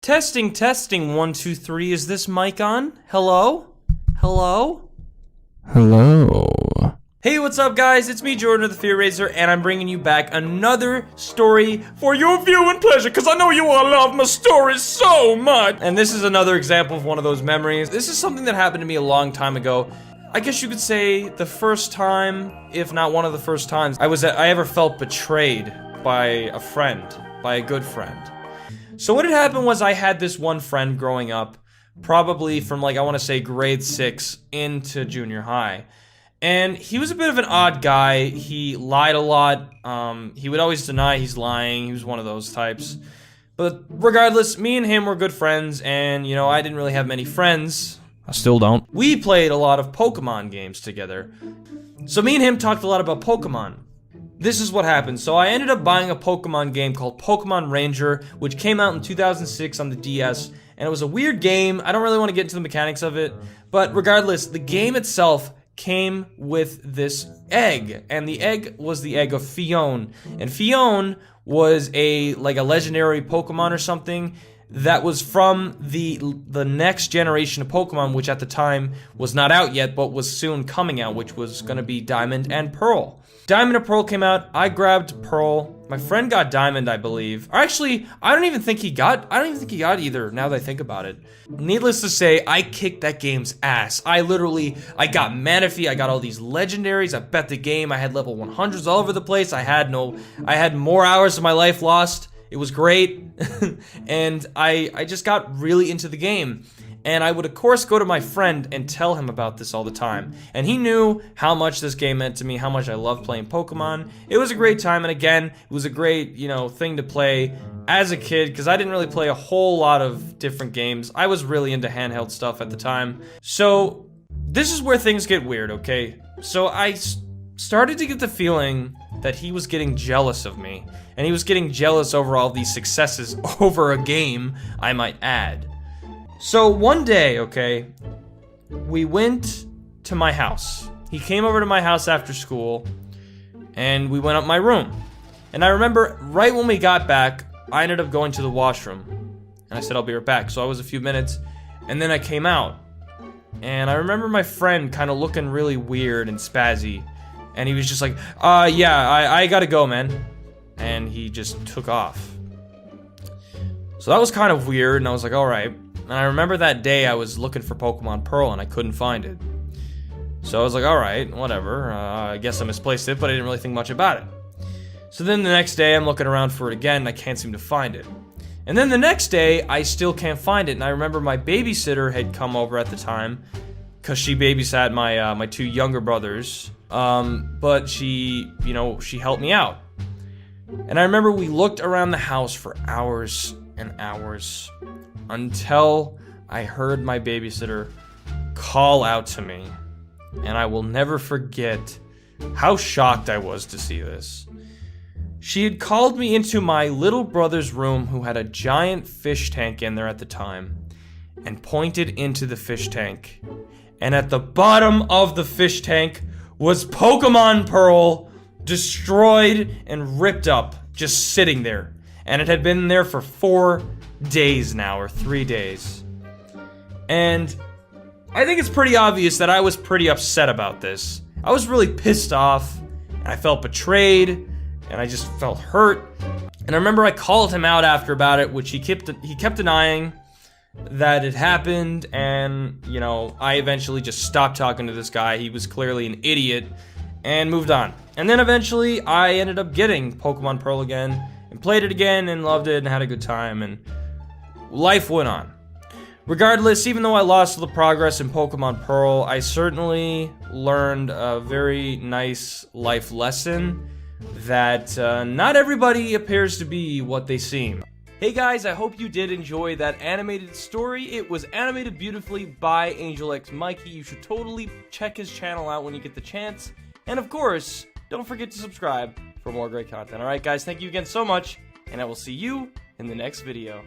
Testing, testing, 1, 2, 3. Is this mic on? Hello? Hello? Hello. Hey, what's up, guys? It's me, Jordan of TheFearRaiser, and I'm bringing you back another story for your viewing pleasure, because I know you all love my stories so much. And this is another example of one of those memories. This is something that happened to me a long time ago. I guess you could say the first time, if not one of the first times, I ever felt betrayed by a friend, by a good friend. So what had happened was I had this one friend growing up, probably from like, I want to say grade 6 into junior high. And he was a bit of an odd guy. He lied a lot. He would always deny he's lying. He was one of those types. But regardless, me and him were good friends, and you know, I didn't really have many friends. I still don't. We played a lot of Pokemon games together. So me and him talked a lot about Pokemon. This is what happened. So I ended up buying a Pokemon game called Pokemon Ranger, which came out in 2006 on the DS, and it was a weird game. I don't really want to get into the mechanics of it, but regardless, the game itself came with this egg, and the egg was the egg of Fion, and Fion was a legendary Pokemon or something that was from the next generation of Pokemon, which at the time was not out yet, but was soon coming out, which was gonna be Diamond and Pearl. Diamond and Pearl came out. I grabbed Pearl. My friend got Diamond, I believe. Or actually, I don't even think he got either, now that I think about it. Needless to say, I kicked that game's ass. I got Manaphy, I got all these legendaries, I bet the game, I had level 100s all over the place, I had more hours of my life lost. It was great. And I just got really into the game. And I would, of course, go to my friend and tell him about this all the time. And he knew how much this game meant to me, how much I loved playing Pokemon. It was a great time, and again, it was a great, thing to play as a kid, because I didn't really play a whole lot of different games. I was really into handheld stuff at the time. So, this is where things get weird, okay? So, I started to get the feeling that he was getting jealous of me. And he was getting jealous over all these successes over a game, I might add. So one day, okay, we went to my house. He came over to my house after school, and we went up my room. And I remember right when we got back, I ended up going to the washroom. And I said, I'll be right back. So I was a few minutes, and then I came out. And I remember my friend kind of looking really weird and spazzy. And he was just like, yeah, I gotta go, man. And he just took off. So that was kind of weird, and I was like, alright. And I remember that day I was looking for Pokemon Pearl and I couldn't find it. So I was like, alright, whatever. I guess I misplaced it, but I didn't really think much about it. So then the next day I'm looking around for it again and I can't seem to find it. And then the next day I still can't find it, and I remember my babysitter had come over at the time because she babysat my two younger brothers. But she helped me out. And I remember we looked around the house for hours and hours until I heard my babysitter call out to me. And I will never forget how shocked I was to see this. She had called me into my little brother's room, who had a giant fish tank in there at the time, and pointed into the fish tank. And at the bottom of the fish tank was Pokemon Pearl, destroyed and ripped up, just sitting there. And it had been there for 4 days now, or 3 days. And I think it's pretty obvious that I was pretty upset about this. I was really pissed off, and I felt betrayed, and I just felt hurt. And I remember I called him out after about it, which he kept denying that it happened, and I eventually just stopped talking to this guy. He was clearly an idiot, and moved on. And then eventually I ended up getting Pokemon Pearl again, and played it again, and loved it, and had a good time, and life went on. Regardless, even though I lost all the progress in Pokemon Pearl, I certainly learned a very nice life lesson that not everybody appears to be what they seem. Hey guys, I hope you did enjoy that animated story. It was animated beautifully by Angel X Mikey. You should totally check his channel out when you get the chance. And of course, don't forget to subscribe for more great content. Alright guys, thank you again so much, and I will see you in the next video.